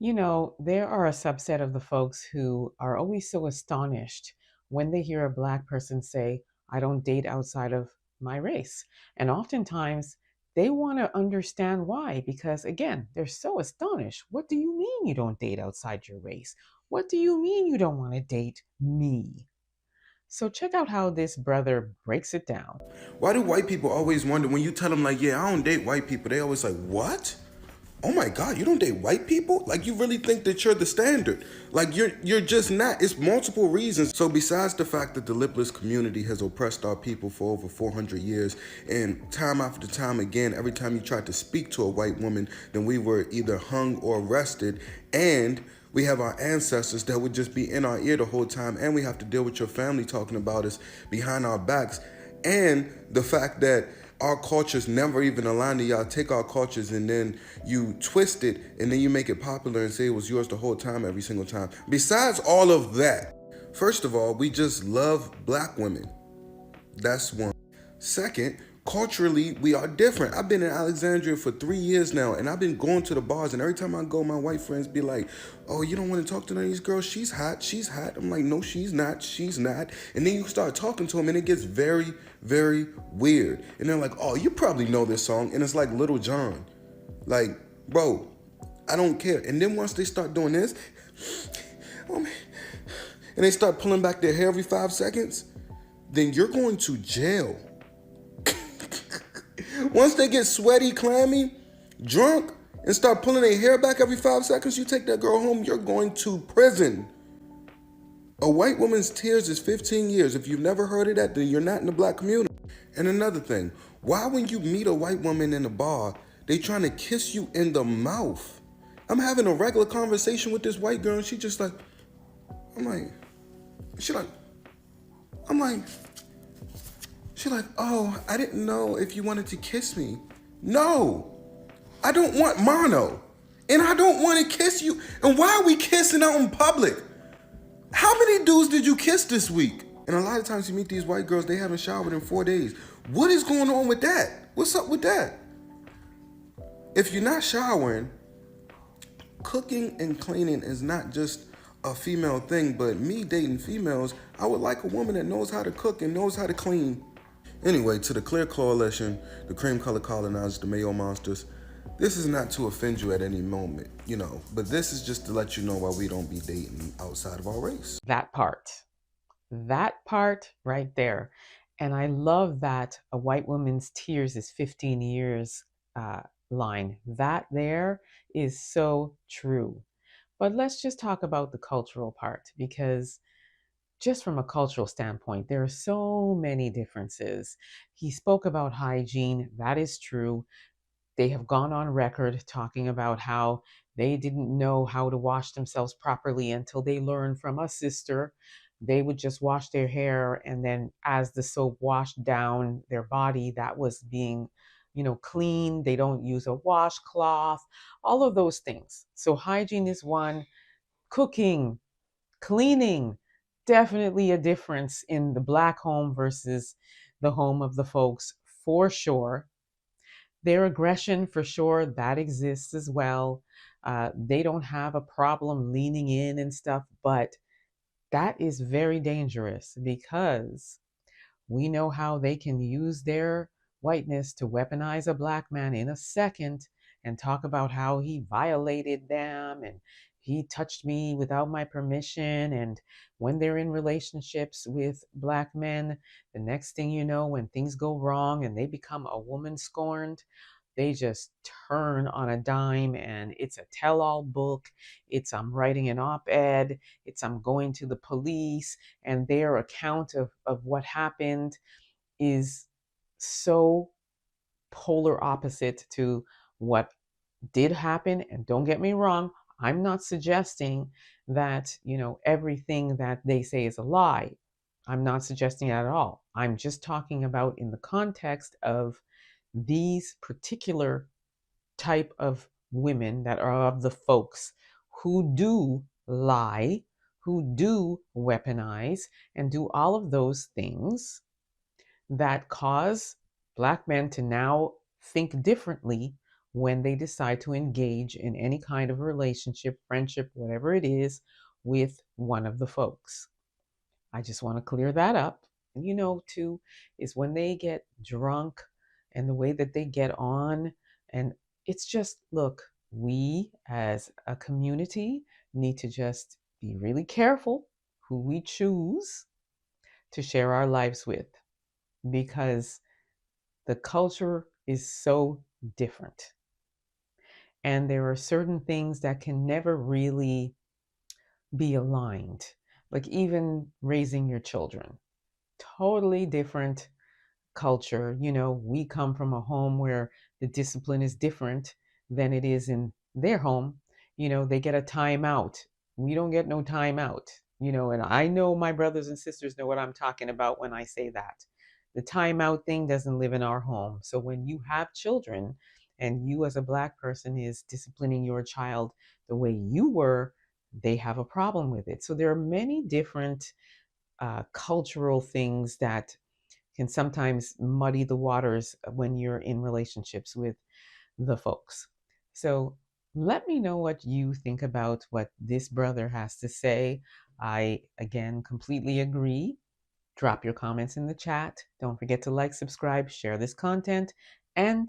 There are a subset of the folks who are always so astonished when they hear a Black person say, I don't date outside of my race. And oftentimes they want to understand why, because again, they're so astonished. What do you mean you don't date outside your race? What do you mean you don't want to date me? So check out how this brother breaks it down. Why do white people always wonder when you tell them like, yeah, I don't date white people? They always like, what? Oh my God, you don't date white people? Like you really think that you're the standard? Like you're just not. It's multiple reasons. So besides the fact that the lipless community has oppressed our people for over 400 years, and time after time again, every time you tried to speak to a white woman, then we were either hung or arrested, and we have our ancestors that would just be in our ear the whole time, and we have to deal with your family talking about us behind our backs, and the fact that our cultures never even align to y'all. Take our cultures and then you twist it and then you make it popular and say it was yours the whole time, every single time. Besides all of that, first of all, we just love black women. That's one. Second, culturally, we are different. I've been in Alexandria for 3 years now, and I've been going to the bars, and every time I go, my white friends be like, oh, you don't want to talk to none of these girls? She's hot. She's hot. I'm like, no, she's not. She's not. And then you start talking to them, and it gets very, very weird. And they're like, oh, you probably know this song. And it's like Little John. Like, bro, I don't care. And then once they start doing this, oh man, and they start pulling back their hair every 5 seconds, then you're going to jail. Once they get sweaty, clammy, drunk, and start pulling their hair back every 5 seconds, you take that girl home, you're going to prison. A white woman's tears is 15 years. If you've never heard of that, then you're not in the black community. And another thing, why when you meet a white woman in a bar, they trying to kiss you in the mouth? I'm having a regular conversation with this white girl, and she just like, I'm like, she like, I'm like, she like, oh, I didn't know if you wanted to kiss me. No, I don't want mono. And I don't want to kiss you. And why are we kissing out in public? How many dudes did you kiss this week? And a lot of times you meet these white girls, they haven't showered in 4 days. What is going on with that? What's up with that? If you're not showering, cooking and cleaning is not just a female thing, but me dating females, I would like a woman that knows how to cook and knows how to clean. Anyway, to the Clear Coalition, the Cream Color Colonizers, the Mayo Monsters, this is not to offend you at any moment, but this is just to let you know why we don't be dating outside of our race. That part right there. And I love that a white woman's tears is 15 years uh, line. That there is so true. But let's just talk about the cultural part because just from a cultural standpoint, there are so many differences. He spoke about hygiene. That is true. They have gone on record talking about how they didn't know how to wash themselves properly until they learned from a sister. They would just wash their hair, and then as the soap washed down their body, that was being, clean. They don't use a washcloth, all of those things. So, hygiene is one, cooking, cleaning, definitely a difference in the Black home versus the home of the folks for sure. Their aggression, for sure, that exists as well. They don't have a problem leaning in and stuff, but that is very dangerous because we know how they can use their whiteness to weaponize a Black man in a second and talk about how he violated them and he touched me without my permission. And when they're in relationships with Black men, the next thing you know, when things go wrong and they become a woman scorned, they just turn on a dime and it's a tell all book. It's I'm writing an op ed. It's I'm going to the police. And their account of what happened is so polar opposite to what did happen. And don't get me wrong, I'm not suggesting that, everything that they say is a lie. I'm not suggesting that at all. I'm just talking about in the context of these particular type of women that are of the folks who do lie, who do weaponize, and do all of those things that cause Black men to now think differently when they decide to engage in any kind of relationship, friendship, whatever it is, with one of the folks. I just want to clear that up. Too, is when they get drunk and the way that they get on. And it's just, look, we as a community need to just be really careful who we choose to share our lives with, because the culture is so different. And there are certain things that can never really be aligned, like even raising your children. Totally different culture. We come from a home where the discipline is different than it is in their home. They get a timeout. We don't get no timeout. And I know my brothers and sisters know what I'm talking about when I say that. The timeout thing doesn't live in our home. So when you have children and you as a Black person is disciplining your child the way you were, they have a problem with it. So there are many different cultural things that can sometimes muddy the waters when you're in relationships with the folks. So let me know what you think about what this brother has to say. I, again, completely agree. Drop your comments in the chat. Don't forget to like, subscribe, share this content, and